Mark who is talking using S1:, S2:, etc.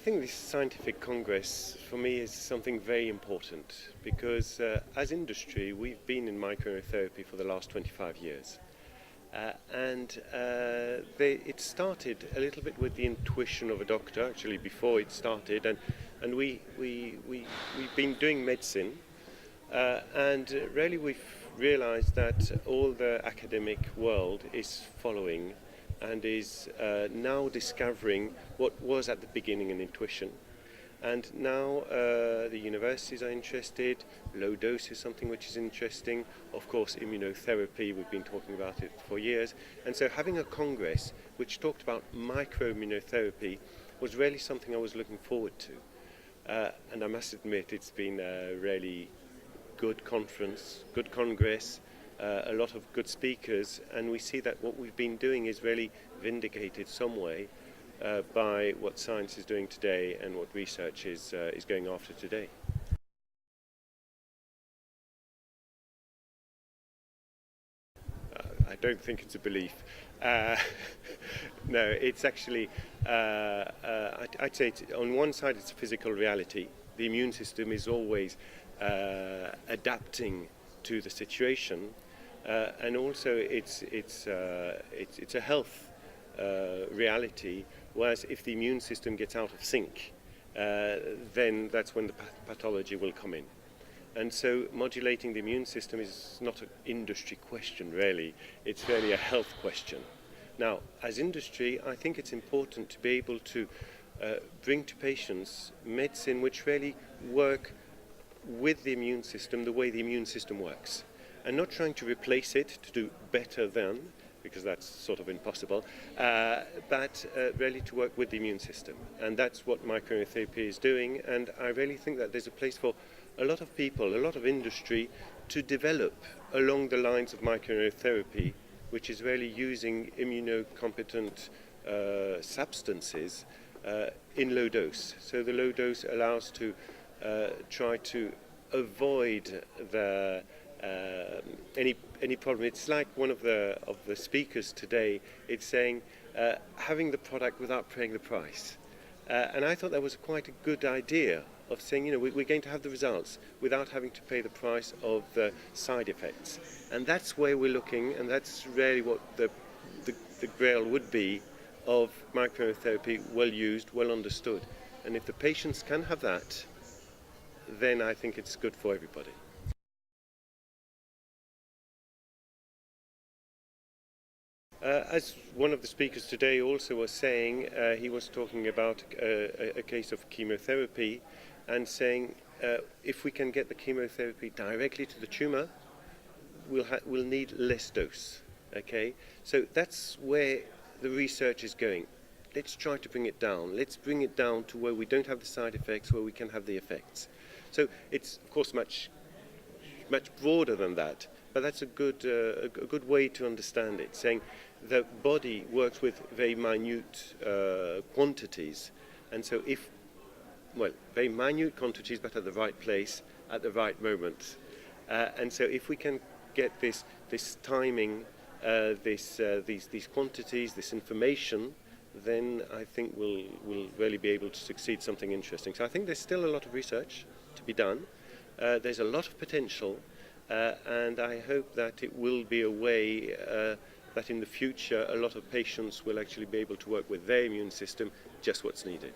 S1: think this scientific congress for me is something very important because as industry we've been in microimmunotherapy for the last 25 years. It started a little bit with the intuition of a doctor, actually before it started, and we've been doing medicine, and really we've realized that all the academic world is following and is now discovering what was at the beginning an intuition. And now the universities are interested, low dose is something which is interesting, of course immunotherapy, we've been talking about it for years, and so having a congress which talked about microimmunotherapy was really something I was looking forward to. And I must admit it's been a really good conference, good congress, a lot of good speakers, and we see that what we've been doing is really vindicated some way by what science is doing today and what research is going after today. I don't think it's a belief. No, it's actually, I'd say on one side it's a physical reality. The immune system is always adapting to the situation, and also it's a health reality. Whereas if the immune system gets out of sync, then that's when the pathology will come in. And so modulating the immune system is not an industry question, really. It's really a health question. Now, as industry, I think it's important to be able to bring to patients medicine which really work with the immune system the way the immune system works, and not trying to replace it to do better than, because that's sort of impossible, but really to work with the immune system. And that's what microimmunotherapy is doing, and I really think that there's a place for a lot of people, a lot of industry to develop along the lines of microimmunotherapy, which is really using immunocompetent substances in low dose. So the low dose allows to try to avoid the any problem. It's like one of the speakers today. It's saying having the product without paying the price, and I thought that was quite a good idea of saying, you know, we're going to have the results without having to pay the price of the side effects, and that's where we're looking, and that's really what the grail would be of microimmunotherapy, well used, well understood. And if the patients can have that, then I think it's good for everybody. As one of the speakers today also was saying, he was talking about a case of chemotherapy and saying if we can get the chemotherapy directly to the tumor, we'll need less dose. Okay, so that's where the research is going. Let's try to bring it down. Let's bring it down to where we don't have the side effects, where we can have the effects. So it's of course much broader than that, but that's a good way to understand it, saying the body works with very minute quantities, and so very minute quantities but at the right place at the right moment, and so if we can get this timing, these quantities, this information, then I think we'll really be able to succeed something interesting. So I think there's still a lot of research to be done. There's a lot of potential, and I hope that it will be a way that in the future a lot of patients will actually be able to work with their immune system just what's needed.